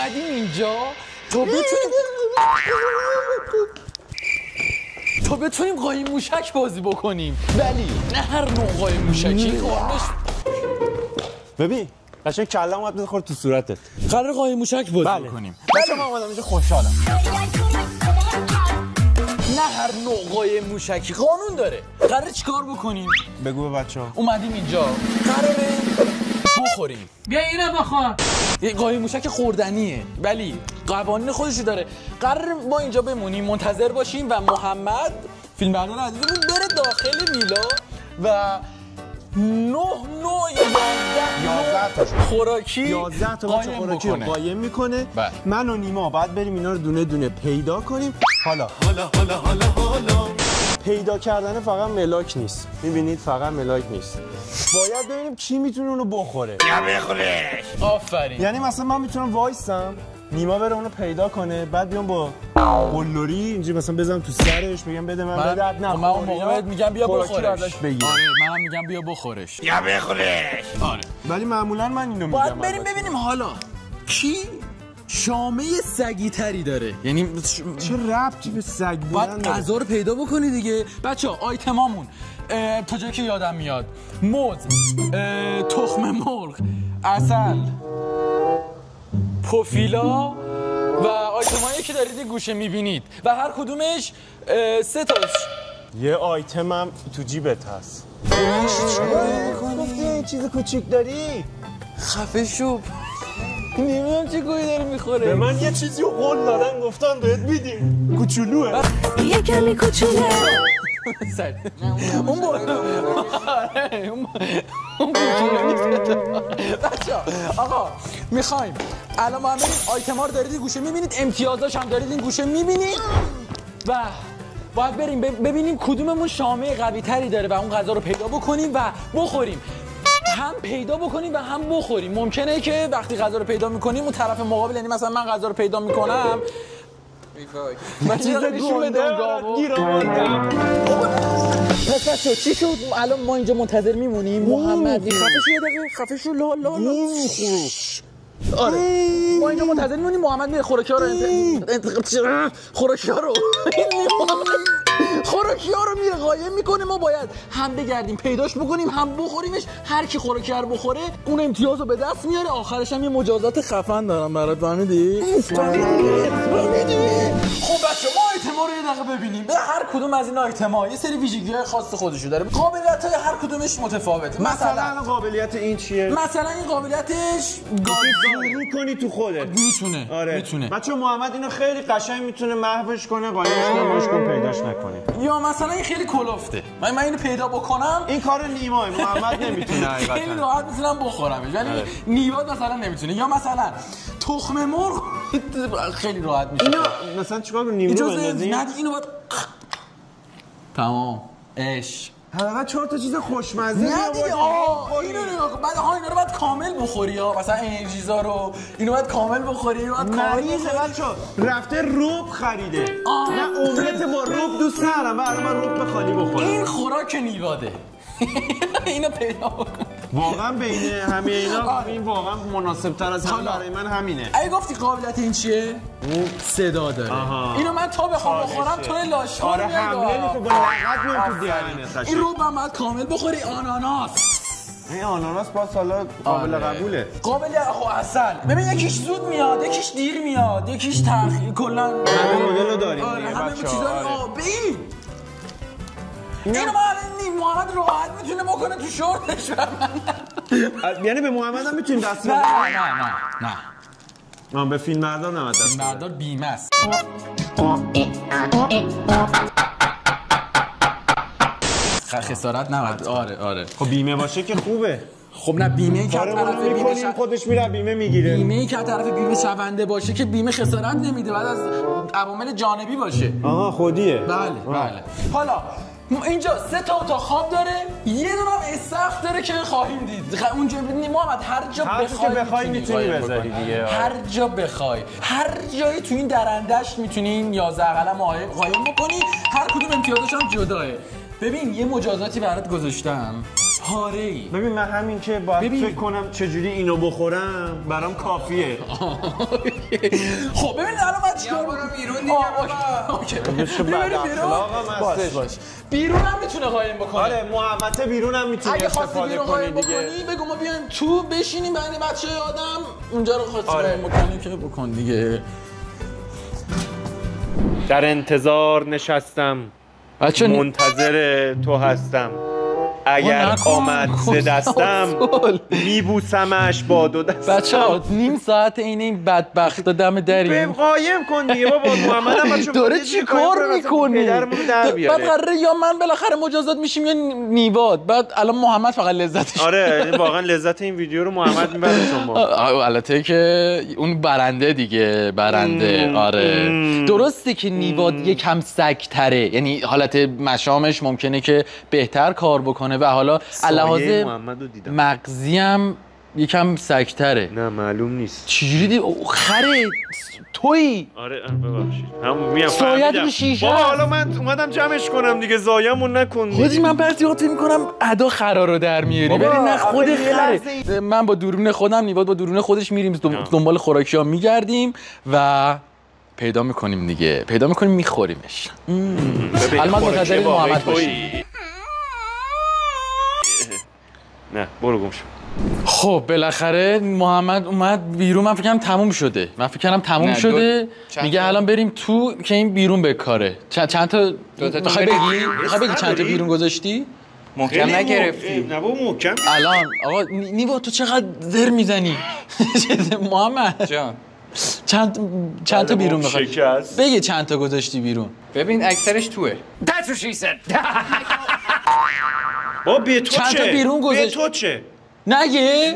اومدیم اینجا تا بتونیم قایم موشک بازی بکنیم، ولی نه هر نوع قایم موشکی. قانونش ببین قشنگ کلم اومد بخور تو صورتت. قرار قایم موشک بازی بکنیم. بچه من اومدم اینجا خوشحالم. نه هر نوع قایم موشکی قانون داره. قراره چیکار بکنیم؟ بگو به بچه‌ها. اومدیم اینجا قراره بخوریم. بیا اینو بخور. یه قایم موشک خوردنیه ولی قوانین خودشو داره. قراره ما اینجا بمونیم منتظر باشیم و محمد فیلمبردار عزیزمون بره داخل میلا و 11 تا خوراکی 11 تا خوراکی قایم میکنه. من و نیما بعد بریم اینا رو دونه دونه پیدا کنیم. حالا پیدا کردن فقط ملاک نیست. میبینید فقط ملاک نیست. باید ببینیم کی میتونه اونو بخوره. یا بخورش. آفرین. یعنی مثلا من میتونم وایسم نیما بره اونو پیدا کنه، بعد بیام با قلدری اینجوری مثلا بزنم تو سرش بگم بده من بدت نه. من اون موقع میگم بیا بخورش. آره منم میگم بیا بخورش. یا بخورش. آره. ولی معمولا من اینو میگم. باید بریم ببینیم حالا کی شامه سگی تری داره. یعنی چه ربطی به سگ بودن باید غذا رو پیدا بکنی دیگه. بچه‌ها آیتمامون تا جایی که یادم میاد موز، تخم مرغ، عسل، پوفیلا و آیتمایی که دارید این گوشه میبینید و هر کدومش 3 تاش. یه آیتمم تو جیبت هست. گفتی چیز کوچیک داری؟ خفه شو. نمیدونم چه گویی داره میخوره. به من یه چیزی رو قول دادن گفتن بهت میدیم. کوچولوه. یه کمی کوچوله. اون بچه‌ها آقا میخوایم الان ما هم بریم آیتما رو دارید این گوشه میبینید، امتیازاش هم دارید این گوشه میبینید و باید بریم ببینیم کدوممون شامه قوی تری داره و اون غذا رو پیدا بکنیم و بخوریم. هم پیدا بکنیم و هم بخوریم. ممکنه که وقتی غذا رو پیدا میکنیم اون طرف مقابل، یعنی مثلا من غذا رو پیدا میکنم من چیز نشون بدم گاو پس بچه‌ها چی شد؟ الان ما اینجا منتظر میمونیم. محمد خفه شو یه دقیقه، خفه شو. لا آره ما اینجا منتظر میمونیم. محمد میره خوراکی ها رو میره قایم میکنه. ما باید هم بگردیم پیداش بکنیم هم بخوریمش. هر کی خوراکی رو بخوره اون امتیاز رو به دست میاره. آخرش هم یه مجازات خفن دارم برات. فهمیدی؟ خب بچه ما آیتما رو یه دقیقه ببینیم. به هر کدوم از این آیتما یه سری ویژگی‌های خاص خودشو داره. قابلیت‌های هر کدومش متفاوته. مثلا قابلیت این چیه؟ مثلا این قابلیتش گازداری کنی تو خودت. میتونه. آره. میتونه. بچه محمد اینو خیلی قشنگ میتونه محوش کنه، قایمش کنه، پیداش نکنه. یا مثلا این خیلی کلفته. من اینو پیدا بکنم. این کار نیماه. محمد نمیتونه حقیقتا. خیلی راحت میتونم بخورمش. ولی نیواد مثلا نمیتونه. یا مثلا تخم مرغ خیلی راحت میشه. اینو مثلا چیکار کنیم؟ نیمرو بندازیم؟ نه اینو باید تمام اش حالا 4 تا چیز خوشمزه نه دیگه. اینو نگاه کن. بعد اینا رو باید کامل بخوری ها. مثلا این چیزا رو اینو باید کامل بخوری. اینو باید کامل بخوری. رفته روب خریده. نه املت با روب دوست ندارم. برای من روب به خالی بخورم. این خوراک نیواده. اینو پیدا بکن. واقعا بین همه اینا این واقعا مناسب تر از همه برای من همینه. اگه گفتی قابلیت این چیه؟ اون صدا داره. اینو من تا بخوام بخورم تو لاشخور میاد. حمله میکنه با لغت میاد تو دهنت. این رو هم کامل بخوری. آناناس. این آناناس باز حالا قابل قبوله. قابلیت عسل. ببین یکیش زود میاد، یکیش دیر میاد، یکیش تأخیر. کلا همه مدل رو داریم. همه چیزا ببین. اینو محمد راحت میتونه بکنه تو شورتش. یعنی به محمد هم میتونیم دست بدیم؟ نه من به فیلمبردار نمید دست بدیم. فیلمبردار بیمه است. خسارت نبود. آره خب بیمه باشه که خوبه. خب نه بیمه که طرف بیمه خودش میره بیمه میگیره. بیمه که طرف بیمه شونده باشه که بیمه خسارت نمیده. بعد از عوامل جانبی باشه. آها خودیه. بله. حالا اینجا 3 تا اتاق خواب داره، یه دونه هم استخر داره که خواهیم دید. اونجا محمد هر جا بخوای میتونی بذاری دیگه. هر جا بخوای، هر جایی تو این درندشت میتونین 11 قلم قایم بکنی. هر کدوم امتیازش هم جداه. ببین یه مجازاتی برات گذاشتم. پاره‌ای. ببین من همین که باید فکر کنم چجوری اینو بخورم برام کافیه. خب ببین الان من چیکار برو بیرون دیگه بابا. چه بد اخلاقم هستش. بیرون هم میتونه قایم بکنه. آره محوطه بیرون هم میتونی اگه خواستی استفاده بیرون کنی قایم دیگه. بکنی بگو ما بیایم تو بشینیم بین بچه آدم اونجا رو خواستی قایم بکنی که بکن دیگه. در انتظار نشستم بچه منتظر تو هستم اگر آمد ز دستم میبوسمش با دو دستم. بچه‌ها نیم ساعت این بدبختا دم دریم. بهم قایم کن دیگه بابا محمدم بچه داره چی کار میکنی؟ بعد قراره یا من بالاخره مجازات میشیم یا نیواد. بعد الان محمد فقط لذتش. آره واقعا لذت این ویدیو رو محمد میبره شما. البته که اون برنده دیگه برنده. آره درسته که نیواد یکم سگ‌تره، یعنی حالت مشامش ممکنه که بهتر کار بکنه و حالا علاوه مغزی هم یکم سگ‌تره. نه معلوم نیست چجوری خره تویی؟ آره ببخشید هم میام سایت رو شیشه. بابا حالا من اومدم جمعش کنم دیگه زایمون نکن خودی من برتیات میکنم ادا خرا رو در میاری ولی نه خود خره. من با دورون خودم نیواد با دورون خودش میریم دنبال خوراکی ها میگردیم و پیدا میکنیم دیگه، پیدا میکنیم میخوریمش. الان منتظر محمد باشیم. نه برو گم شو. خب بالاخره محمد اومد بیرون. من فکر کنم تموم شده. شده. میگه الان بریم تو که این بیرون بکاره. چند تا میخوای بگی چند تا بیرون گذاشتی؟ محکم نگرفتی؟ نه بابا محکم. الان آقا نیوا تو چقدر در میزنی؟ محمد جان چند تا بیرون میخوای؟ بگی چند تا گذاشتی بیرون. ببین اکثرش توه. That's what she said. بابا به تو چند تا چه؟ بیرون به گذاشت. تو چه؟ نگه؟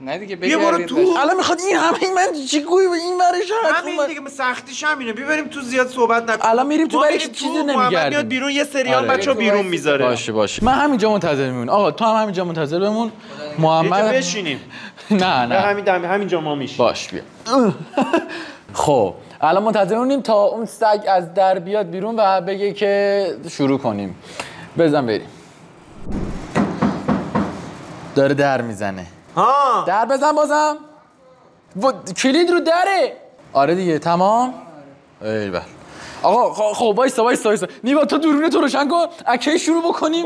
نه دیگه بیا برو تو. الان میخواد این همه من چی گوی به این ورش همین دیگه سختیش همینه. ببریم تو زیاد صحبت نکن. الان میریم تو برای چیزی نمیگردیم. محمد میاد بیرون یه سریال بچا بیرون میذاره. باشه من همینجا منتظر میمونم. آقا تو هم همینجا منتظر بمون. محمد بشینیم. نه همینجا ما میشیم. باش بیا. خب الان منتظر میمونیم تا اون سگ از در بیاد بیرون و بگه که شروع کنیم. بزن بریم. داره در میزنه. در بزن بازم. کلید رو دره. آره دیگه تمام. ایول. آقا خب وایسا. نیوا تو دورونه تو روشن کن. اکی شروع بکنیم.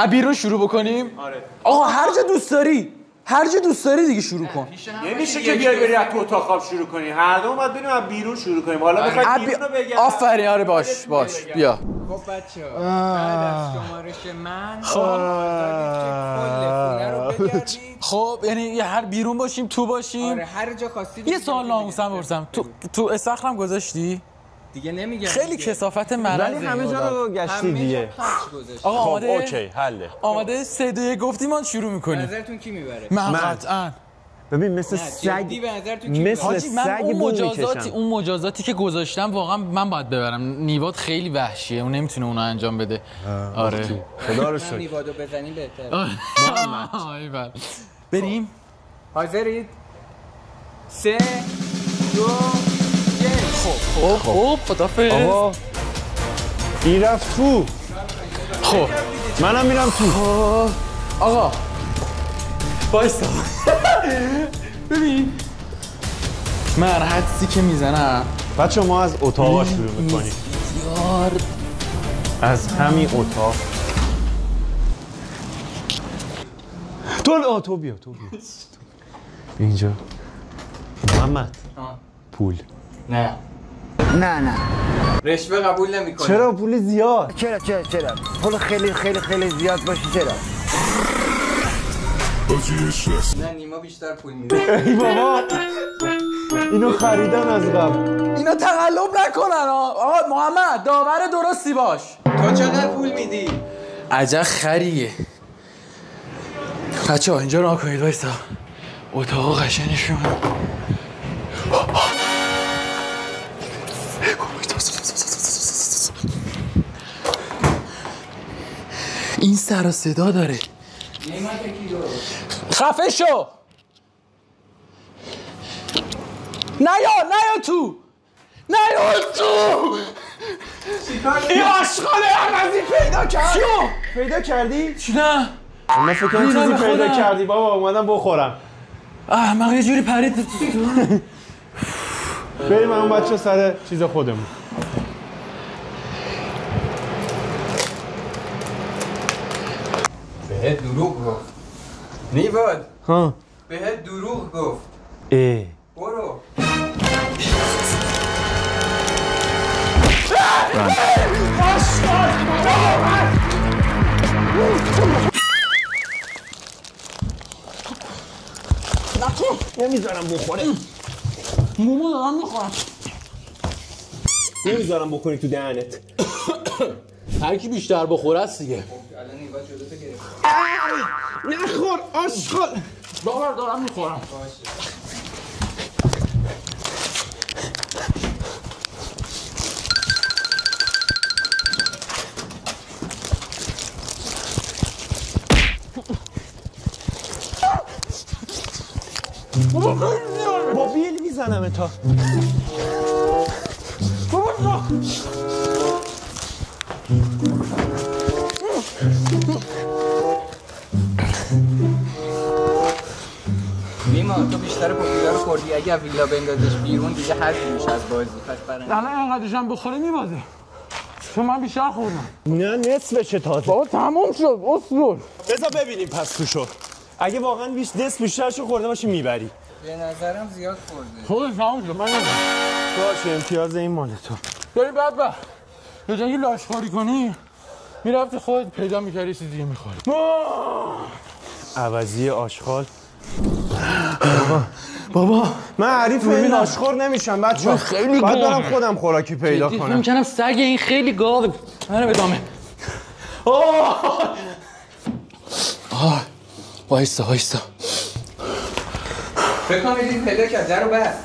بیرون شروع بکنیم. آره. آقا هر جا دوست داری دیگه شروع کن. نمیشه که بیای بری از تو اتاق خواب شروع کنی. هر دو باید بریم از بیرون شروع کنیم. حالا میخوای بیرون رو بگم. آفرین. آره باش بیا. خب بچه‌ها بعد از شمارش من کل خونه رو بگردید. خب یعنی هر بیرون باشیم تو باشیم. آره هر جا خواستید. یه سوال ناموسم بپرسم. تو استخرم گذاشتی؟ دیگه نمیگم. خیلی کثافت مرض. ولی همه جا رو گشتی دیگه. آقا آماده؟ اوکی حله. آماده 3 2 1 گفتیم ما شروع می‌کنیم. نظرتون کی میبره؟ من قطعاً. ببین مثل سگ مثل سگ اون مجازاتی که گذاشتم واقعا من باید ببرم. نیواد خیلی وحشیه، اون نمیتونه اونو انجام بده. آره خدا رو شکر. نیوادو بزنی بهتره. محمد بریم. حاضرید؟ 3 2 1. خب خدافظ. آقا این رفت تو. خب منم میرم تو. آقا بایستا. ببین من حدسی که میزنم بچه ما از اتاق شروع میکنیم. از همین اتاق. تو بیا اینجا. محمد پول. نه رشوه قبول نمی‌کنی. چرا پول زیاد؟ چرا پول خیلی زیاد باشه چرا؟ نه نیما بیشتر پول میده. ای بابا اینو خریدن از قبل. اینا تقلب نکنن. آقا محمد داور درستی باش. تو چقدر پول میدی؟ عجب خریه. بچه‌ها اینجا راه کنید. وایسا اتاق قشنگش رو. این سر و صدا داره. خفه شو. نیا تو. این آشغال عوضی پیدا کرد. پیدا کردی؟ نه من فکر کنم چیزی پیدا کردی بابا اومدم بخورم. من یه جوری پرید. بریم اون بچه سر چیز خودمون. بهت دروغ گفت. نیواد. ها. بهت دروغ گفت. برو. نمیذارم بخوره. مومو دارم میخورم. نمیذارم بخوری تو دهنت. هر کی بیشتر بخوره است دیگه. الان نیواد جلوتو گرفت. نخور آشغال. بابا دارم میخورم. با بیل میزنم تا. نیما تو بیشتر پاپولا رو خوردی. اگه ویلا بندازش بیرون دیگه حذف میشه از بازی. پس برای الان اینقدرشم بخوره میبازه. چون من بیشتر خوردم. نه نصفشه تازه. بابا تموم شد اصول. بذار ببینیم پس توشو. اگه واقعا نصف بیشترشو خورده باشی میبری. به نظرم زیاد خورده. خودش تموم شد من نمیدونم. باشه امتیاز این مال تو. داری بدبخت به جایی لاشخوری کنی میرفتی خودت پیدا میکردی چیز دیگه میخوری. عوضی آشغال. بابا من حریف این آشخور نمیشم بچه‌ها. خیلی باید گاوه. برم خودم خوراکی پیدا فکر کنم. میکنم سگ این خیلی گاوه. منو ادامه. وایستا فکر کنم یه پیدا کرد. در رو بست.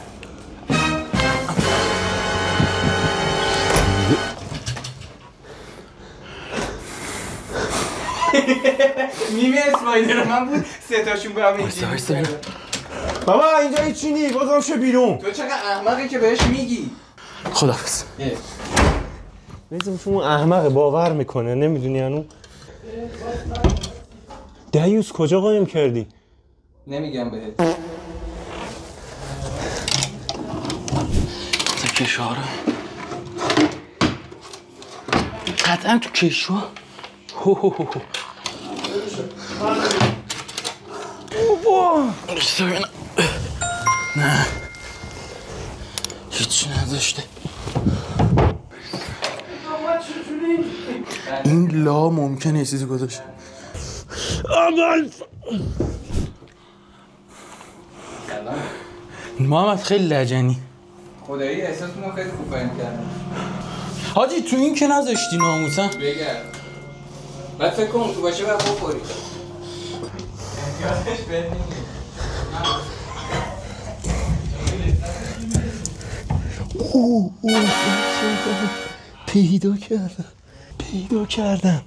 نیمه اسپایدر من بود. سه تاشون به هم اینجوری. بابا اینجا هیچی نی. بازم شو بیرون. تو چقدر احمقی که بهش میگی. خداحافظ. میزم چون احمقه باور میکنه نمیدونی هنو. دیوس کجا قایم کردی؟ نمیگم بهت. تو کشاره قطعا تو کشوه. نه هیچی نداشته. این لا ممکنه چیزی گذاشته. محمد خیلی لجنی. خدایی احساسمون خیلی خوب فهم کردم. حاجی تو این که نذاشتی ناموسن. بگرد. بعد فکر کنم تو باشه باید بخوری. امتیازش بهت نمیگه. پیدا کردم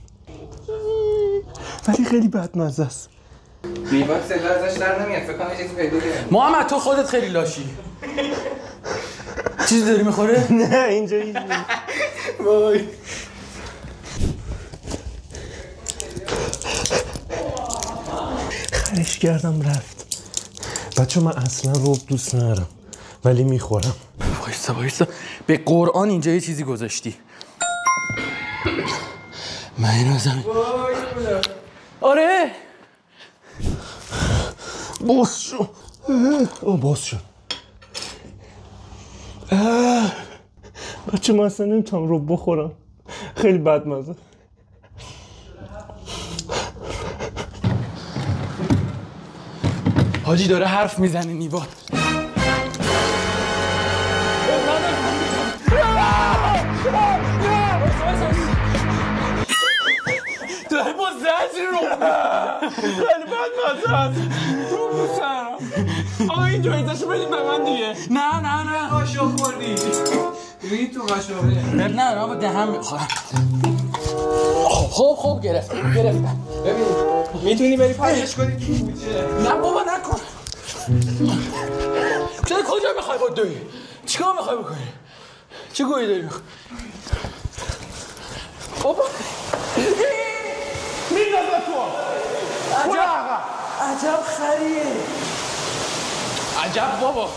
ولی خیلی بدمزه است. نیواد صدا ازش در نمیاد. فکر کنم چیزی پیدا کرد. محمد تو خودت خیلی لاشی. چیزی داری میخوره؟ نه اینجا هیچ وای خرش کردم رفت. بچه من اصلا روب دوست ندارم ولی میخورم. وایسا به قرآن اینجا یه چیزی گذاشتی. من اینو زمین. آره باز شد. باز شد. بچه من اصلا نمیتونم روب بخورم. خیلی بدمزه. حاجی داره حرف میزنه نیواد. داره با زجر رو خیلی بدمزه است. رو بسرم. آقا این جایزشو بدید به من دیگه. نه قاشق خوردی. ری تو قاشقه. نه با دهم میخورم. خب گرفتم. ببین میتونی بری پرشش کنی تو بوچه. نه بابا نکن. کجا میخوای با دوی؟ چیکار میخوای بکنی؟ چه گویی داری میخوای؟ بابا میندازه تو. عجب خریه. عجب بابا.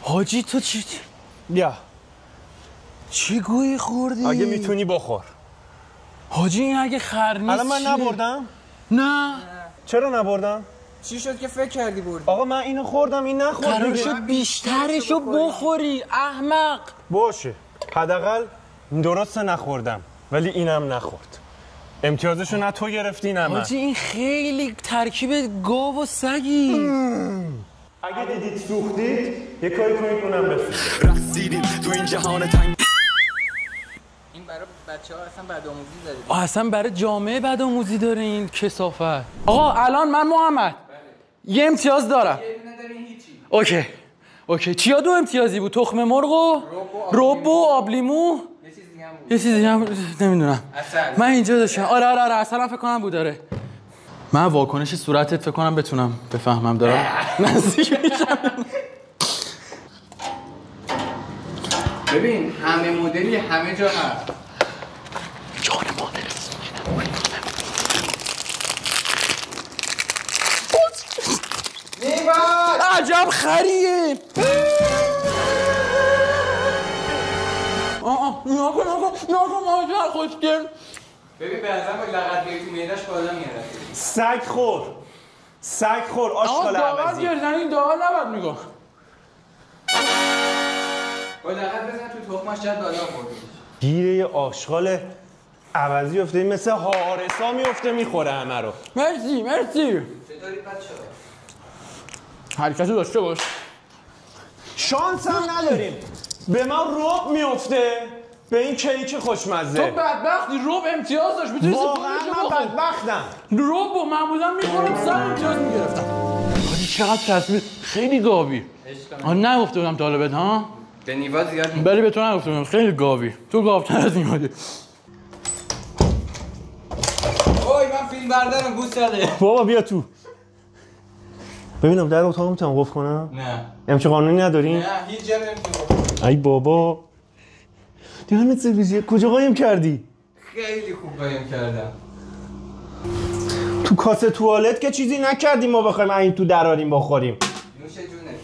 حاجی تو چی؟ بیا چی گویی خوردی؟ اگه میتونی بخور. حاجی این اگه خر نیست الان من چیه؟ نبردم؟ نه. چرا نبردم؟ چی شد که فکر کردی بردی؟ آقا من اینو خوردم این نخورد قرار دیگه. شد بیشترشو بخوری احمق. باشه حداقل درست نخوردم ولی اینم نخورد. امتیازشو نه تو گرفتی نه من. حاجی این خیلی ترکیب گاو و سگی. اگه دیدید سوختید یه کاری کنید اونم بسوزه. رقصیدیم تو این جهان تنگ. این برای بچه‌ها اصلا بدآموزی داره. اصلا برای جامعه بدآموزی داره این کثافت. آقا الان من محمد یه امتیاز دارم. اوکی اوکی چیا دو امتیازی بود؟ تخم مرغ و رب و آب لیمو. یه چیز دیگه هم نمیدونم. من اینجا داشتم. آره اصلا فکر کنم بود. داره من واکنش صورتت فکر کنم بتونم بفهمم دارم نزدیک میشم. ببین همه مدلی همه جا هست. جان مادر عجب خریه. نیا کن مادر خوشگل. ببین به نظرم با لغت بیاری تو معده‌اش بالا میاره. سگ خور آشغال عوضی. این داغ نباید میگم. با لغت بزن تو تخمش شاید بالا خورده. گیره یه آشغال عوضی افته مثل حارسا میفته میخوره همه رو. مرسی چطورید بچه‌ها؟ حرکتو داشته باش. شانس هم نداریم به ما رب میفته به این کیک خوشمزه. تو بدبختی رب امتیاز داشت میتونی واقعا من بدبختم. رب و معمولا میخورم سر امتیاز میگرفتم. حاجی چقدر تصویر خیلی گاوی. آن نگفته بودم طالبت ها؟ به نیوا زیاد نیست. بلی به تو نگفته بودم خیلی گاوی. تو گاوتر از این حاجی. اوی من فیلم بردارم گوش داده. بابا بیا تو ببینم در اتاق میتونم قفل کنم؟ نه همچه قانونی نداریم؟ نه هیچ جا نمیتونم. ای بابا دهنت سرویسیه کجا قایم کردی؟ خیلی خوب قایم کردم. تو کاسه توالت که چیزی نکردیم ما بخوایم این تو دراریم بخوریم. نوش جونه.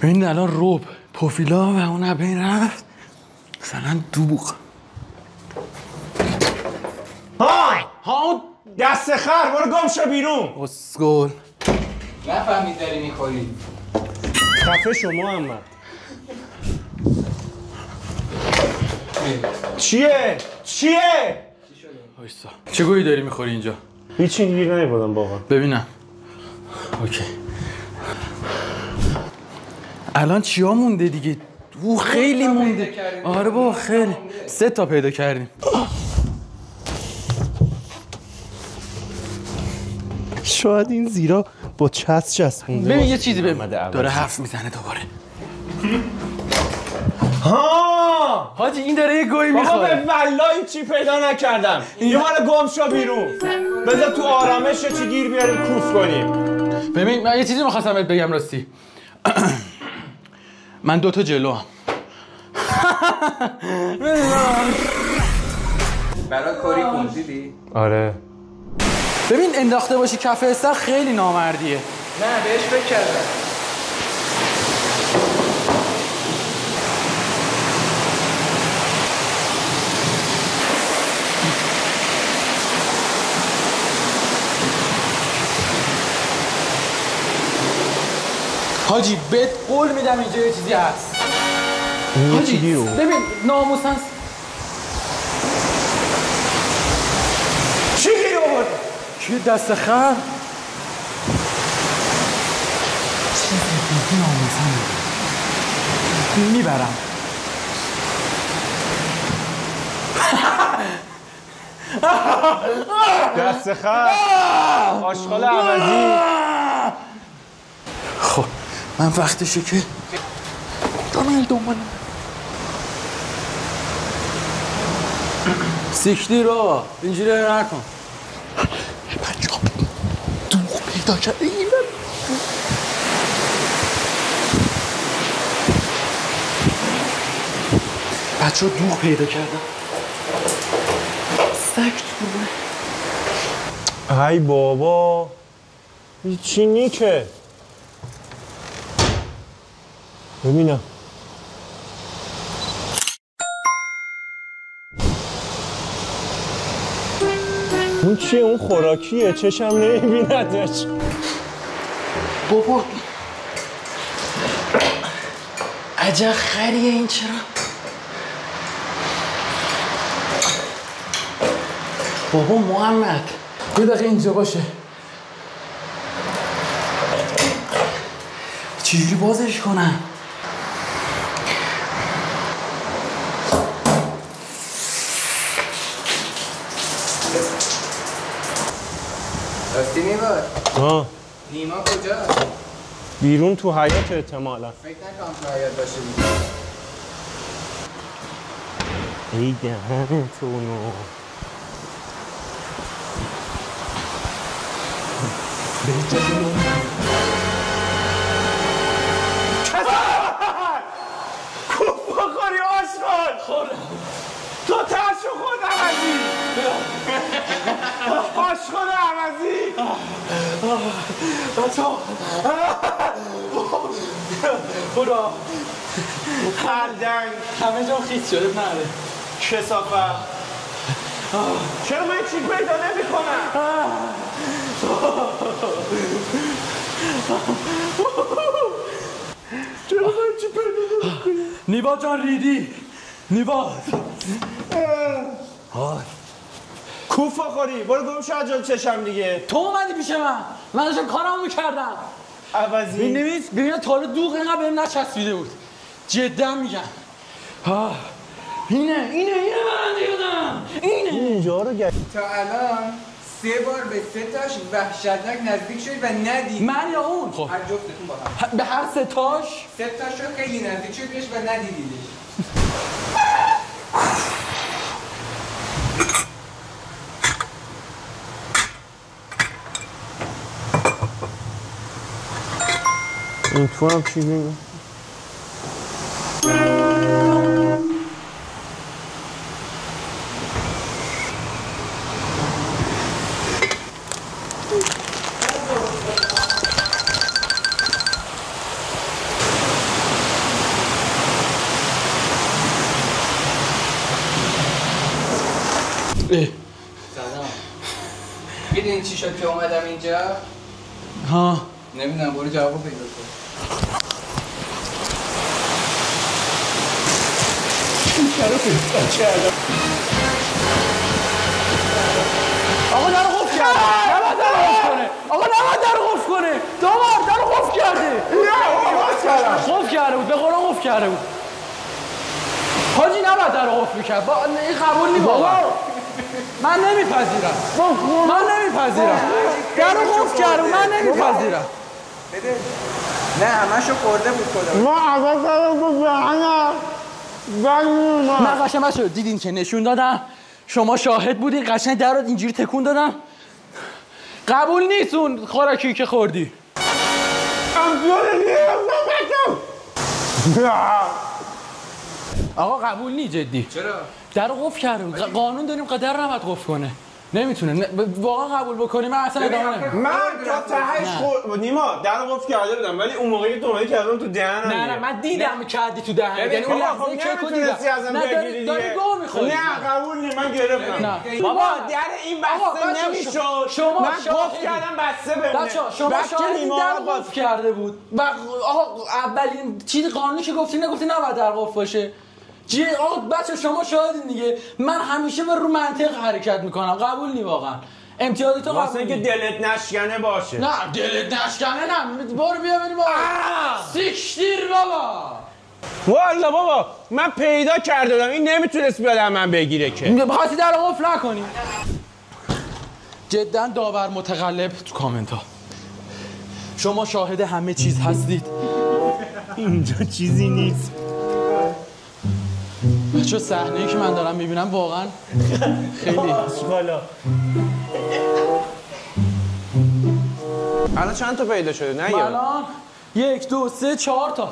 ببین الان رب پوفیلا و اون بین رفت مثلا دوبوق. ها دست خر برو گم شو بیرون. اسکول نفهمید داری میخوری. خفه شو محمد. چیه؟ وایسا چه گویی داری میخوری اینجا؟ هیچی گیر نیوردم واقعا. ببینم. اوکی. الان چیا مونده دیگه؟ او خیلی مونده. آره بابا خیلی. 3 تا پیدا کردیم. شاید این زیرا با چسبونده. ببین یه چیزی داره حرف میزنه دوباره. ها حاجی این داره یه گوی بابا میخوره. به والله چی پیدا نکردم. یه مال گم شو بیرون. بذار تو آرامش چی گیر بیاریم کوف کنیم. ببین من یه چیزی می‌خواستم بهت بگم راستی. من 2 تا جلو هم. برای کاری خوندیدی؟ آره. ببین انداخته باشی کف استخر خیلی نامردیه. نه بهش فکر کردم. حاجی بهت قول میدم اینجا یه چیزی هست. حاجی ببین ناموسن چی گیر آورد؟ چیه دست خر؟ چیزی ناموسن میبرم. دست خر آشغال عوضی. خب من وقتشه که دامل دنبالم سیکتی رو اینجوری نکن. بچه ها دوغ پیدا کرده این بچه ها دوغ پیدا کردم. سگ تو ای بابا چی نیکه ببینم اون چیه؟ اون خوراکیه چشم نمیبیندش. بابا عجب خریه این چرا؟ بابا محمد یه دقیقه اینجا باشه. چجوری بازش کنم؟ راستی نیما ها نیما کجا؟ بیرون تو حیاط احتمالا. فکر نکنم تو حیاط باشه ای دهنتونو کوفا خوری آشغال تو ترشو خود عوضی آشغال عوضی بچه ها خدا خردنگ همه جا خیس شده نره کسافت چرا من چی پیدا نمی کنم؟ چرا من چی پیدا نمی کنم؟ نیوا جان ریدی نیوا کوفا خوری برو گم شو از جلو چشم دیگه. تو اومدی پیش من داشتم کارمو میکردم. عوضی ببین ببین تا حالا دوغ اینقدر بهم نچسبیده بود جدا میگم. اینه من دیدم اینجا رو گشت. تا الان 3 بار به 3 تاش وحشتناک نزدیک شدید و ندید. من یا اون؟ خب هر جفتتون با هم به هر سه تاش 3 تاشو خیلی نزدیک شدید بهش و ندیدیدش. این تو هم چی بینی؟ سلام. میدونی چی شد که اومدم اینجا؟ ها نمیدونم برو جوابو پیدا کن. آقا در قفل کرده نباید در قفل کنه آقا نباید در قفل کنه دامار در قفل کرده قفل کرده بود به قرآن قفل کرده بود حاجی نباید در قفل کرد این قبول نی بابا من نمیپذیرم در قفل کرده من نمیپذیرم بده نه همشو خورده بود خدا. ما عوض دارم با بهنم من قشنگ بچه دیدین که نشون دادم شما شاهد بودین قشنگ در رو اینجوری تکون دادم قبول نیست اون خوراکی که خوردی آقا قبول نی جدی چرا؟ در رو قفل کرده بود قانون داریم در نباید قفل کنه نمیتونه واقعا قبول بکنی من اصلا ادامه نمیدم من تا تهش نیما در قفل کرده بودم ولی اون موقعی که تو کردم تو دهنم. نه من دیدم کردی تو دهن یعنی اون لحظه که دیدم نه داری گوه میخوری نه قبول نی من گرفتم. نه بابا در این بسته نمیشد. شما من قفل کردم بسته بمونه. بچه‌ها شما شاهدین در قفل کرده بود و آقا اولین چیز قانونی که گفتی نباید در قفل باشه. آقا بچه شما شاهدین دیگه من همیشه رو منطق حرکت میکنم قبول نی واقعا امتیاز تو واسه اینکه دلت نشکنه باشه. نه دلت نشکنه نه برو بیا بریم بابا سیکشتیر بابا والا بابا من پیدا کرده بودم این نمیتونست بیاد من بگیره که بخاطی در قفل نکنی جدا داور متقلب تو کامنت ها شما شاهد همه چیز هستید اینجا چیزی نیست. بچه صحنه‌ای که من دارم میبینم واقعا خیلی بالا. الان چند تا پیدا شده؟ نه الان 1 2 3 4 تا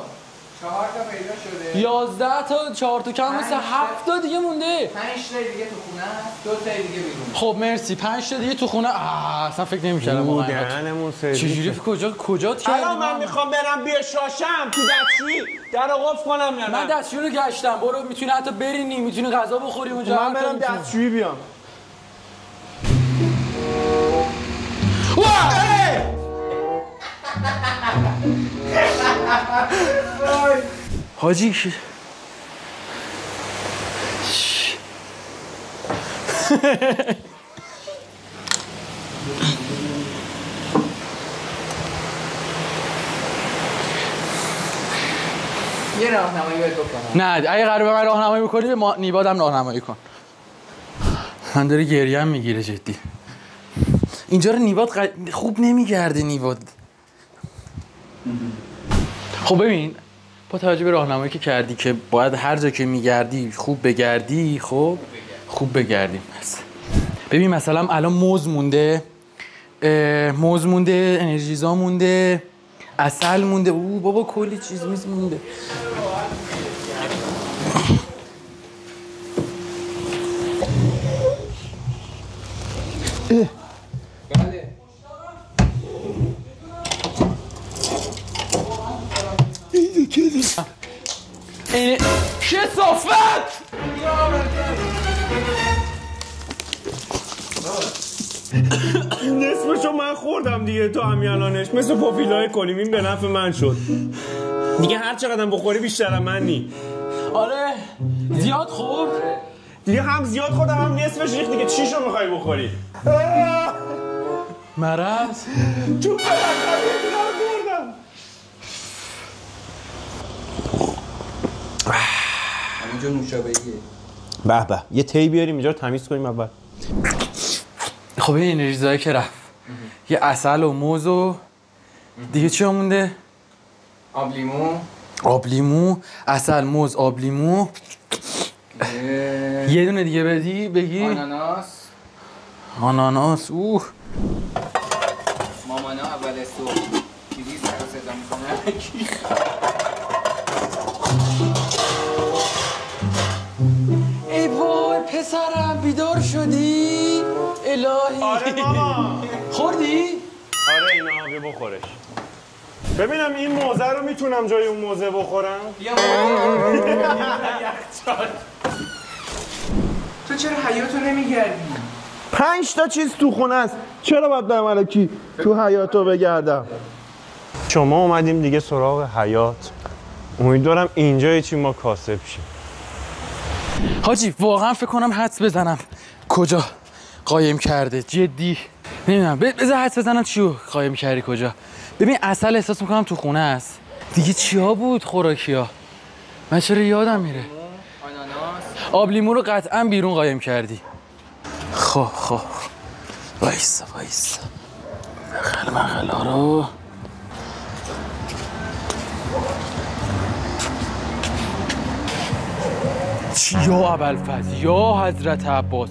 4 تا پیدا شده. 11 تا 4 تا کم مثل 7 تا دیگه مونده. 5 تا دیگه تو خونه است، 2 تا دیگه بیرون. خب مرسی. 5 تا دیگه تو خونه. اصلا فکر نمی‌کردم واقعا. دهنمون سرویس. چجوری کجا کردی؟ الان من میخوام برم بیا شاشم تو دستشویی در قفل کنم یا نه؟ من دستشویی رو گشتم. برو میتونی حتی برینی، میتونی غذا بخوری اونجا. من برم دستشویی بیام. حاجی یه راهنمایی بهت بکنم. نه اگه قراره به من راهنمایی بکنی به نیبادم راهنمایی کن. من داره گریه هم میگیره جدی. اینجا رو نیباد خوب نمیگرده نیباد. خب ببین با توجه به راهنمایی که کردی که باید هر جا که میگردی خوب بگردی، خب خوب بگردیم. ببین مثلا الان موز مونده، انرژیزا مونده، عسل مونده، بابا کلی چیز مونده. بله. کثافت! نصفشو من خوردم دیگه تو همین الانش مثل پوفیلای کنیم این به نفع من شد دیگه هر چقدر بخوری بیشتر من نی. آره زیاد خورد؟ دیگه هم زیاد خوردم هم نصفش ریخت دیگه چیشو میخوای بخوری؟ مرض؟ تو بالاخره خوردم. همینجا نوشابه‌ایه. به به یه تی بیاریم اینجا رو تمیز کنیم اول. خب این انرژیزایی که رفت یه عسل و موز و دیگه چی مونده؟ آب لیمو، عسل، موز، آب لیمو. یه دونه دیگه بگی؟ آناناس. مامانا اول صبح چیزی سر صدا میکنه. ای وای پسرم بیدار شدی؟ الهی. آره ماما. خوردی؟ آره اینا آبی بخورش. ببینم این موزه رو میتونم جای اون موزه بخورم؟ بیا تو چرا حیاطو نمیگردی؟ 5 تا چیز تو خونه است. چرا باید برم الکی تو حیاطو بگردم؟ شما اومدیم دیگه سراغ حیاط. امیدوارم اینجا یه چی ما کاسب شیم. حاجی واقعا فکر کنم حدس بزنم کجا قایم کرده. جدی نمیدونم. بذار حدس بزنم چیو قایم کردی کجا. ببین عسل احساس میکنم تو خونه است. دیگه چیا بود خوراکیا؟ من چرا یادم میره؟ آناناس. آب لیمو رو قطعا بیرون قایم کردی. خب وایسا مخلا رو یا ابوالفضل یا حضرت عباس.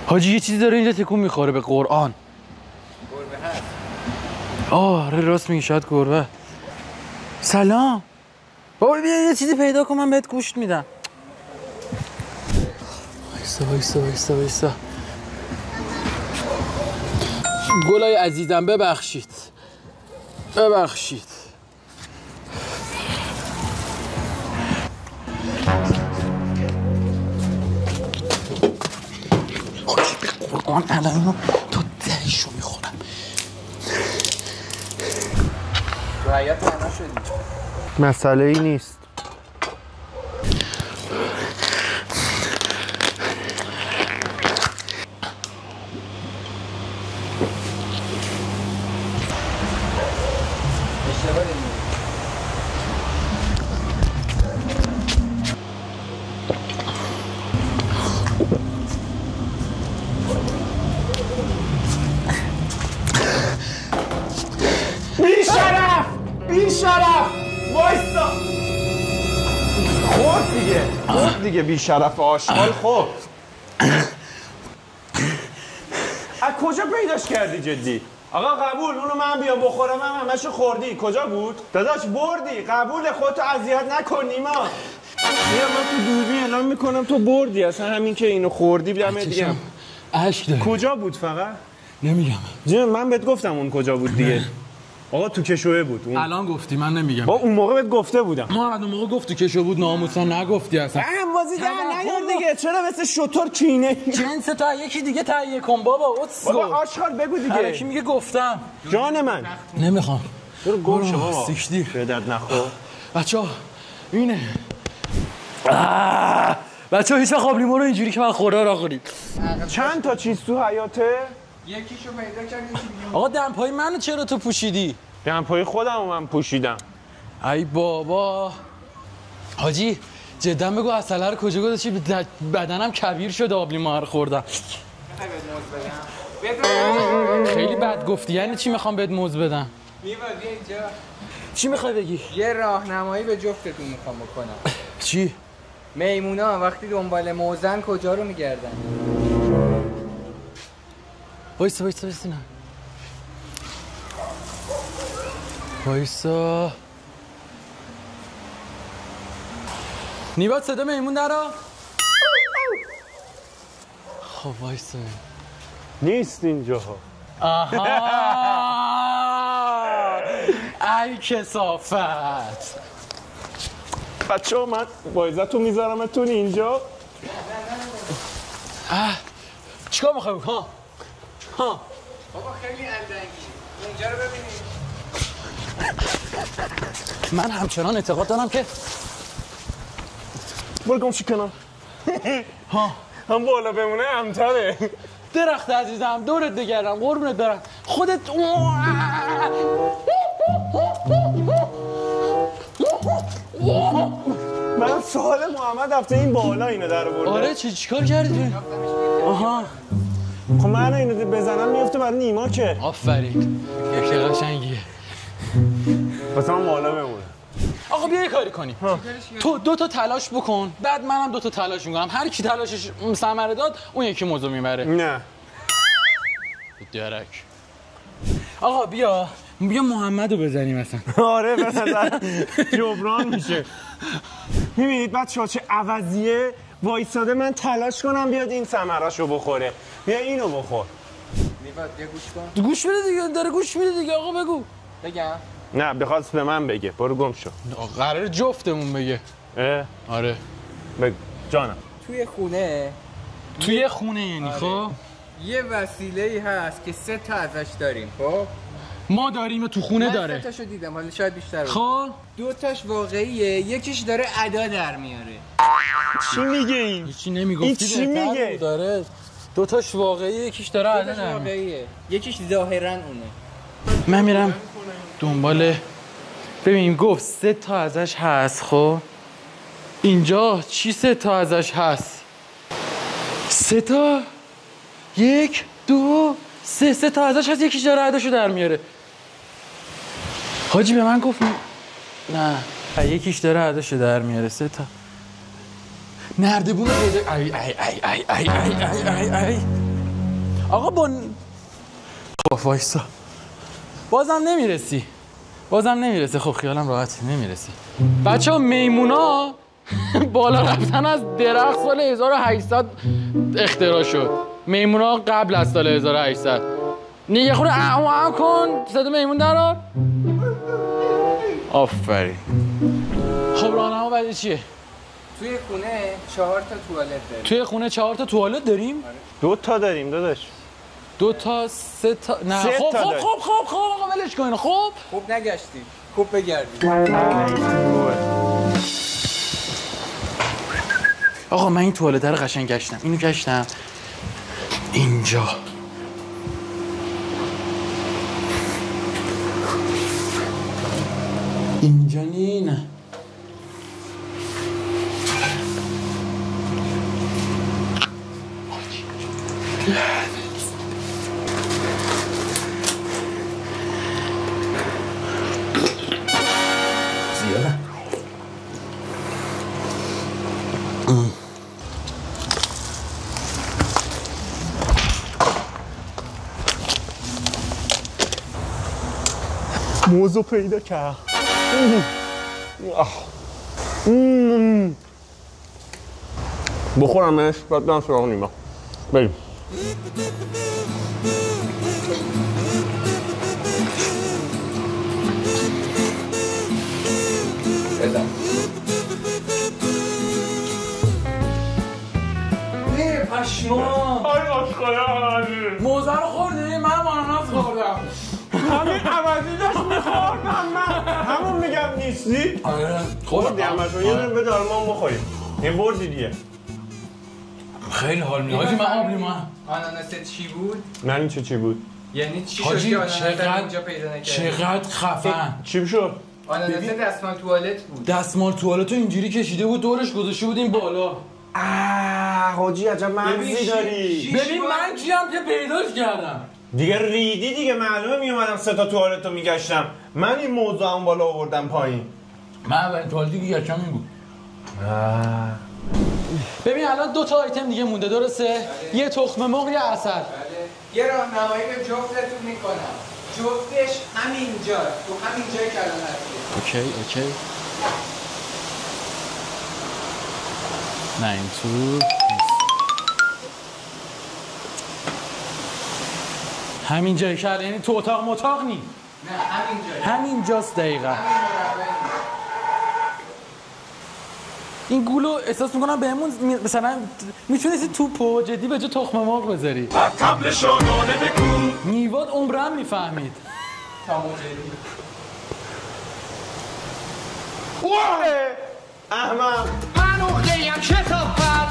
حاجی یه چیزی داره اینجا تکون میخوره به قرآن. گربه هست. آره راست میگی شاید گربه. سلام بابا بیا یه چیزی پیدا کن من بهت گوشت میدم. وایسا گلای عزیزم ببخشید حاجی به قرآن الان اینو تا دهشو میخورم. تو حیاط معنا شدی. مسئله ای نیست. اشتباه داریم. بی شرف وایسا. خود دیگه بی شرف آشغال. خب از کجا پیداش کردی جدی؟ آقا قبول، اونو من بیا بخورم، من همشو خوردی. کجا بود؟ داداش بردی، قبول، خودتو اذیت نکنی ما. بیا من تو دوربین اعلام میکنم تو بردی، اصلا همین که اینو خوردی بیام دیگه. اشک داره. کجا بود فقط؟ نمیگم. جون من بهت گفتم اون کجا بود دیگه. آقا تو کشوه بود اون. الان گفتی من نمیگم. با اون موقع بهت گفته بودم. محمد اون موقع گفت تو کشو بود ناموسا نگفتی اصلا. بازی در نیار دیگه، چرا مثل شطور کینه؟ جنس تا یکی دیگه تهیه کن بابا. بابا آشغال بگو دیگه. کی میگه گفتم؟ جان من. نمیخوام. برو گم شو بابا. سیکشتیر. به درد نخور. بچه‌ها اینه. بچه‌ها هیچ وقت آبلیمو رو اینجوری که من خورده را خورید. چند تا چیز تو حیاته؟ یکیشو پیدا کردیم. آقا دمپای منو چرا تو پوشیدی؟ دمپای خودم من پوشیدم. ای بابا حاجی جدا بگو اصله رو کجا گذاشتی؟ بدنم کبیر شده آبلیمو رو خوردم. خیلی بد گفتی. یعنی چی میخوام بهت موز بدم؟ میواد اینجا. چی میخوای بگی؟ یه راهنمایی به جفتتون میخوام بکنم. چی؟ میمونا وقتی دنبال موزن کجا رو میگردن؟ وایسا نه وایسا. نیبات صدا میمون درا. خب وایسا. نیست اینجا. آها ای کثافت. بچه‌ها من با عزتون میذارمتون اینجا. چیکار میخوای بکنی؟ ها بابا خیلی اندنگی. اونجا رو ببینید. من همچنان اعتقاد دارم که برو گم شو کنار. ها هم بالا بمونه امتره. درخت عزیزم دورت بگردم قربونت برم خودت. من سوال محمد هفته این بالا اینو در برده. آره چیکار کردی؟ آها خب من اینو بزنم میفته برای نیما که. آفرین یکی قشنگیه. واسه من بالا بمونه. آقا بیا یه کاری کنیم. تو 2 تا تلاش بکن بعد منم 2 تا تلاش میکنم. هر کی تلاشش ثمره داد اون یکی موضوع میبره. نه درک. آقا بیا محمدو بزنیم مثلا. آره مثلا جبران میشه. میبینید بچه‌ها چه عوضیه. وایساده من تلاش کنم بیاد این ثمره‌شو بخوره. بیا اینو بخور. میواد یه گوش کن. گوش بده دیگه. داره گوش میده دیگه. آقا بگو. بگم. نه بخواست به من بگه. برو گم شو. قرار جفتمون بگه. آره بگو جانم. توی خونه یعنی خب یه وسیله‌ای هست که 3 تا ازش داریم. خب ما داریم تو خونه داره. من 3 تاشو دیدم حالا شاید بیشتر باشه. خب 2 تاش واقعیه یکیش داره ادا در میاره. چی میگه این؟ هیچی نمیگفتی. چی میگه؟ داره 2 تاش واقعی یکیش داره دو ادا تاش در میاره. واقعیه یکیش ظاهرا اونه. من میرم دنبال. ببین گفت 3 تا ازش هست. خب اینجا چی 3 تا ازش هست؟ 3 تا 1 2 3 تا ازش هست. یکیش داره عداشو در میاره. حاجی به من گفت نه یکیش داره عداشو در میاره. 3 تا نردبون پیدا. ای آقا خب وایسا. بازم نمیرسی. خب خیالم راحت نمیرسی. بچه ها میمونا بالا رفتن از درخت سال 1800 اختراع شد. میمونا قبل از سال 1800. یه خورده اعم کن صدا میمون درار. آفرین. خب راهنما بعدی چیه؟ توی خونه 4 تا توالت داریم. توی خونه 4 تا توالت داریم؟ 2 تا داریم داداش. 2 تا 3 تا نه. سه خب تا داریم. خب آقا ولش کن. خب خوب نگشتیم. خوب بگردیم. آقا من این توالت رو قشنگ گشتم. اینو گشتم. اینجا نه. زیاده. موزو پیدا کرد. بخورمش بعد برم سراغ نیما. بریم. بزن پشما آی آشقاله موزه رو خوردی؟ من آناناس خوردم. همین عوضی داشت میخوردم من. همون میگم نیستی؟ آره خوردی همشون یه دونه بده ما بخوریم. این بردی دیگه. خیلی حال میاد. حاجی من آب لیمون. آناناست چی بود؟ من این چی بود؟ یعنی چی شد حاجی که آناناست اینجا پیدا نکردی؟ چقدر خفن. چی شد؟ آناناست دستمال توالت بود. دستمال توالتو اینجوری کشیده بود دورش گذاشته بود این بالا. حاجی عجب مغزی داری. ببین من کیم که پیداش کردم. دیگه ریدی دیگه معلومه میومدم 3 تا توالتو میگشتم. من این موضوع هم بالا آوردم پایین. من اولین توالتی که گشتم این بود. ببین الان 2 تا آیتم دیگه مونده درسته؟ یه تخم مرغ یه عسل. یه راهنمایی به جفتتون میکنم. جفتش همینجاست. تو همین جایی که الان هستی. اوکی. نه این تو همین جایی که یعنی تو اتاق متاق نی؟ نه همین جایی. همینجاست دقیقا. این گولو احساس میکنم بهمون مثلا میتونستی توپو جدی به جا تخم مرغ بذاری. تبل شانانه بگو نیواد عمرم میفهمید. احمد من اخده‌ایم کتاب‌فر.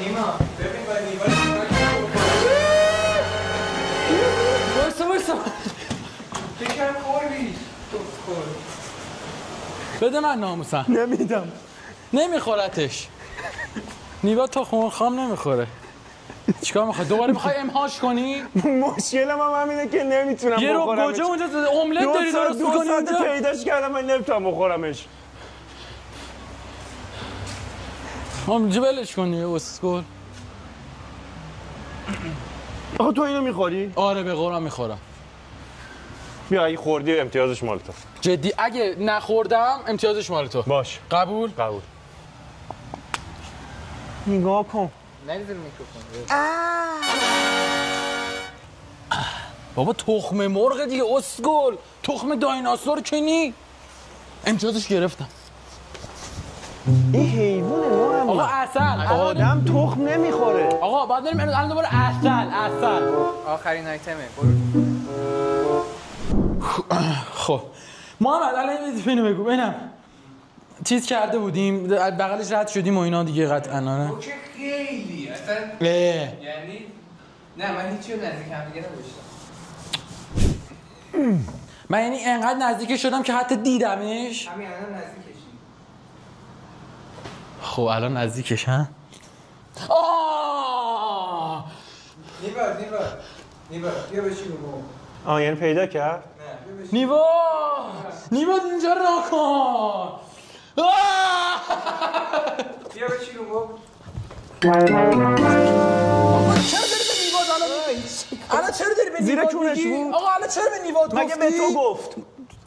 نیما ببین با نیما وایسا فکرم خوردی. بده من ناموسم. نمیدم. نمیخورتش. نیوا تخم مرغ خام نمیخوره. چیکار میخوای؟ دوباره میخوای امهاش کنی؟ مشکلم هم همینه که نمیتونم یه رو بخورمش. گوجه اونجا املت داری درست میکنی دو اونجا؟ ساعت پیداش کردم من نمیتونم بخورمش. اونجا ولش کن دیگه اسکول. آخه تو اینو میخوری؟ آره به قرآن میخورم. بیا اگه خوردی امتیازش مال تو. جدی اگه نخوردم امتیازش مال تو. باش. قبول؟ قبول. نگاه کن. نریزر میکروفون. بابا تخم مرغ دیگه اسکول. تخم دایناسور کنی؟ امتیازش گرفتم. این حیوانه ما آقا عسل. آدم تخم نمیخوره. آقا بعد بریم الان دوباره عسل. آخرین آیتمه. برو. خب محمد الان اینو بگو ببینم چیز کرده بودیم بغلش رد شدیم و اینا دیگه قطعا نه تو که خیلی اصلا یعنی نه من هیچی رو نزدیک هم دیگه نداشتم. من یعنی انقدر نزدیک شدم که حتی دیدمش. همین الان نزدیکشی. خب الان نزدیکش ها. نیبا بیا بشی رو. یعنی پیدا کرد؟ نیوا اینجا را کن. بیا بشی رو آقا چرا داری به نیواد الان چرا داری به زیر نیواد کونش میگی؟ بود. آقا الان چرا به نیواد گفتی؟ مگه به تو گفت؟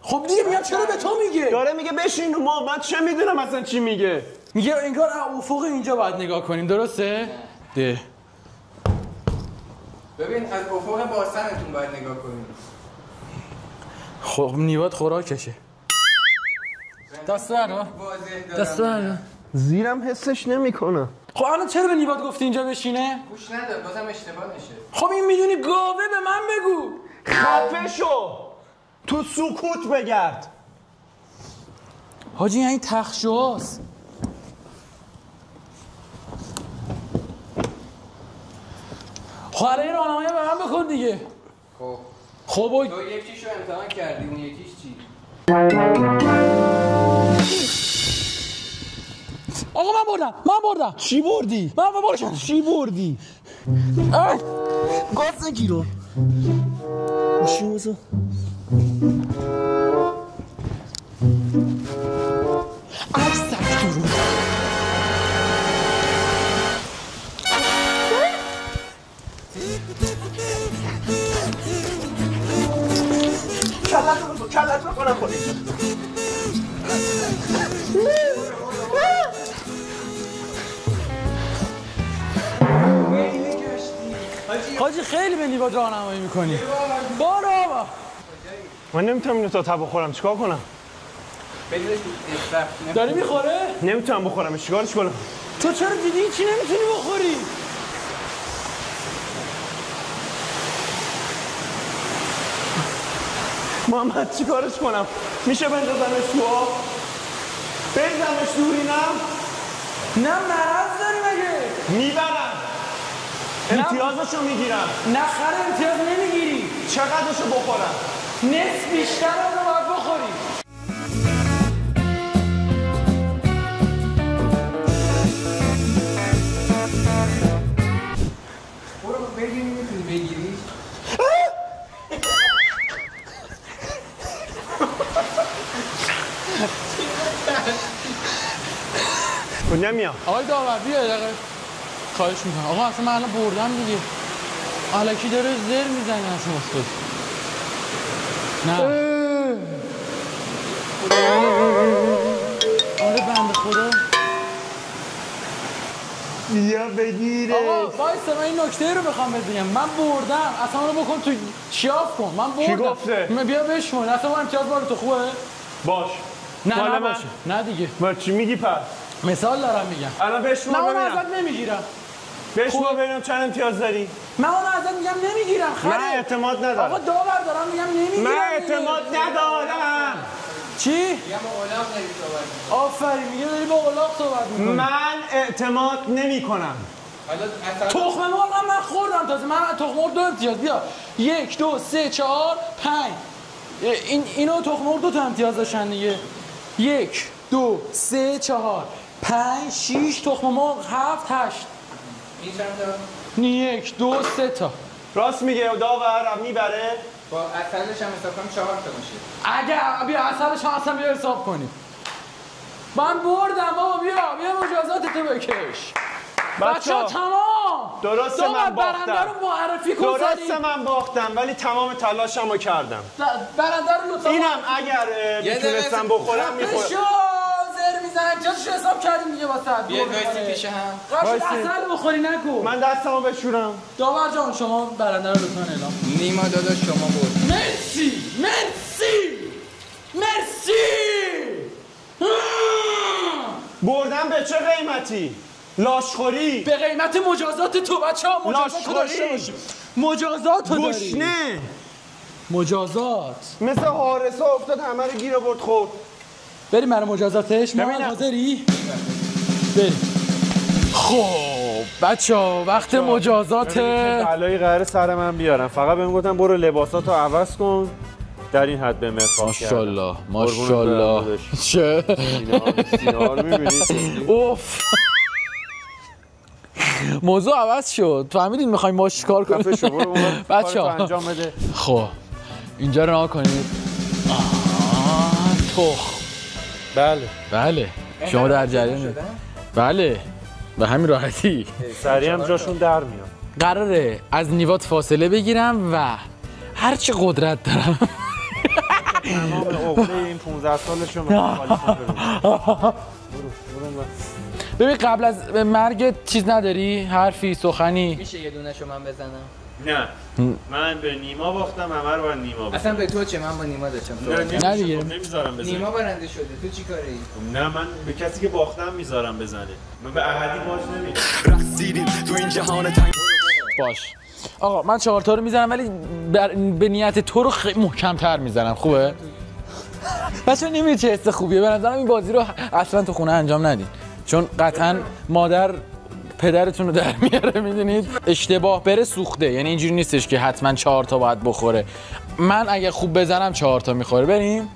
خب دیگه میگم چرا به تو میگه؟ داره میگه بشین رو ما من چه میدونم اصلا چی میگه؟ میگه انگار افق اینجا باید نگاه کنیم درسته؟ ده ببین از افق باسنتون باید نگاه کنیم. خب نیواد خوراکشه. دست برا. دست برا. زیرم حسش نمیکنه. خب الان چرا به نیواد گفتی اینجا بشینه؟ گوش نده بازم اشتباه نشه. خب این میدونی گاوه به من بگو. خفه شو. تو سکوت بگرد. حاجی این تخشوهاست. خب الان این راهنمایی به من بکن دیگه. خب تو یکیشو امتحان کردی اون یکیش چی؟ آقا من بردم. چی بردی؟ من بردم. چی بردی؟ گاز نگیرو. چی موزو؟ کلت بکنم خودی. حاجی خیلی به نیما راهنمایی میکنی. برو بابا. من نمیتونم اینو تا بخورم، چیکار کنم؟ داری میخوره؟ نمیتونم بخورم، چیکارش کنم؟ تو چرا دیدی چی نمیتونی بخوری؟ محمد چیکارش کنم؟ میشه بندازمش تو آب؟ بندازمش دوری نه مرض داری مگه؟ میبرم. امتیازشو میگیرم. نه خر امتیاز نمیگیری. چقدرشو بخورم؟ نصف بیشتر رو باید بخوری. برو بگیری میتونی بگیری؟ نمیام. آقای داور بیا دقیقه خواهش میکنم. آقا اصلا من الان بردم دیگه. الکی داره زر میزنی اصلا افتاد. نه آره بنده خدا. بیا بگیره. آقا وایسا من این نکته رو میخوام بگم. من بردم اصلا اونو بکن تو شیاف کن. من بردم. کی گفته؟ بیا بشمون. اصلا من امتیاز بار تو خوبه؟ باش. نه مال نه من؟ باشه. نه دیگه. ما چی میگی پس؟ مثال دارم میگم. الان بشمار من اون ببینم. ازت نمیگیرم. بشمار ببینم چند امتیاز داری؟ من اون ازت میگم نمیگیرم. خیلی. من اعتماد ندارم. آقا داور دارم میگم نمیگیرم. من اعتماد ندارم. چی؟ میگم با اولاق داری صحبت می‌کنی. آفرین میگه داری با اولاق صحبت میکنی. من اعتماد نمی کنم. حالا اصلا تخم مرغ هم من خوردم تازه. من تخم مرغ 2 امتیاز. بیا 1 2 3 4 5 اینو تخم مرغ 2 تا امتیاز داشتن دیگه. 1 2 3 4 5 6 تخم مرغ 7 8 این چند تا؟ 1 2 3 تا. راست میگه داور میبره. با اصلش هم حساب کنم 4 تا باشه. اگه بیا اصلش هم اصلا بیا حساب کنیم. من بردم بابا. بیا مجازات تو بکش. بچه‌ها تمام. درسته من باختم. برنده رو معرفی کن. درسته من باختم ولی تمام تلاشمو کردم. برنده رو لطفا اینم اگر میتونستم بخورم میخورم. زر میزنم جاشو حساب کردیم دیگه واسه. بیا وایسی پیش هم. قاشق اصل بخوری نکن. من دستمو بشورم. داور جان شما برنده رو لطفا اعلام. نیما داداش شما برد. مرسی. بردم به چه قیمتی؟ لاشخوری. به قیمت مجازات تو بچه‌ها. مجازات رو داشته باشیم. مجازات رو داریم. گشنه مجازات. مثل حارسا افتاد همه رو گیر برد خورد. بریم برای مجازاتش. ما ببینم. حاضری؟ بریم. خب بچه‌ها وقت مجازات. بلایی قراره سر من بیارم. فقط بهم گفتن برو لباساتو عوض کن. در این حد به مفاق کردم. ماشاءالله. چه؟ سینا رو می‌بینی؟ اوف. موضوع عوض شد. فهمیدین می‌خوایم باش چیکار کنیم؟ خفه شو برو بچه‌ها انجام بده. خب اینجا رو نگاه کنید. تخم. بله. شما در جریان. بله. به همین راحتی. سریع هم جاشون در میاد. قراره از نیوات فاصله بگیرم و هرچی قدرت دارم. تمام عقده این 15 سالشو من خالی کنم. ببین قبل از مرگ چیز نداری؟ حرفی سخنی؟ میشه یه دونه شو من بزنم؟ نه من به نیما باختم، همه رو با نیما باختم. اصلا به تو چه؟ من با نیما داشتم. نه دیگه. نمیذارم بزنه. نیما برنده شده. تو چی کاری؟ نه من به کسی که باختم میذارم بزنه. من به احدی باج نمیدم. رقصیدیم تو این جهان تنگ. باش. آقا من 4 تا رو میزنم ولی به نیت تو رو خیلی محکم‌تر میزنم. خوبه؟ بچه‌ها نمی‌دونید چه حس خوبیه. به نظرم این بازی رو اصلا تو خونه انجام ندین. چون قطعاً مادر پدرتون رو در میاره. میدونید اشتباه بره سوخته. یعنی اینجوری نیستش که حتما 4 تا باید بخوره. من اگه خوب بزنم 4 تا میخوره. بریم.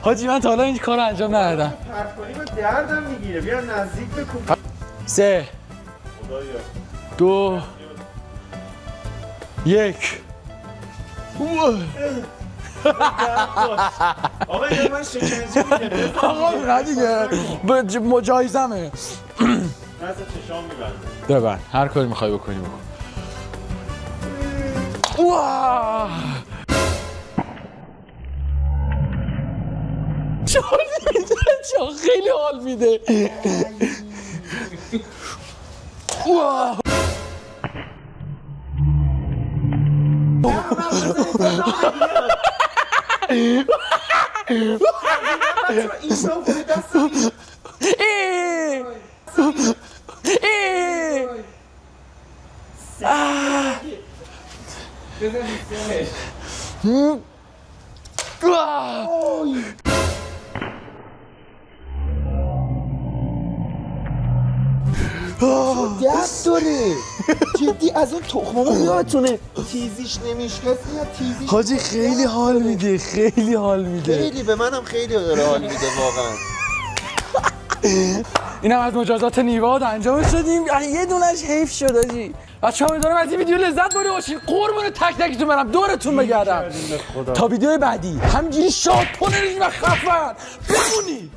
حاجی من تا حالا این کارو انجام ندادم. حرف کنی با دردم میگیره. بیا نزدیک بکن. 3 2 1 آقا اینو من شکنجه میگم. آقا نه دیگه جایزمه. دست چشام میبنده. ببند. هر کاری میخوای بکنی بکن. واه چون خیلی حال میده. واه دست داره جدی از اون تخمامو یادتونه تیزیش نمیشکست یا تیزیش حاجی خیلی حال میده، خیلی حال میده. خیلی به منم خیلی داره حال میده واقعا. اینم از مجازات نیواد انجام شدیم. یه دونش حیف شد آجی. بچه‌ها امیدوارم از این ویدیو لذت برده باشید. قربون تک تکتون برم، دورتون بگردم. تا ویدیو بعدی همینجوری شاد، پر انرژی و خفن بمونید.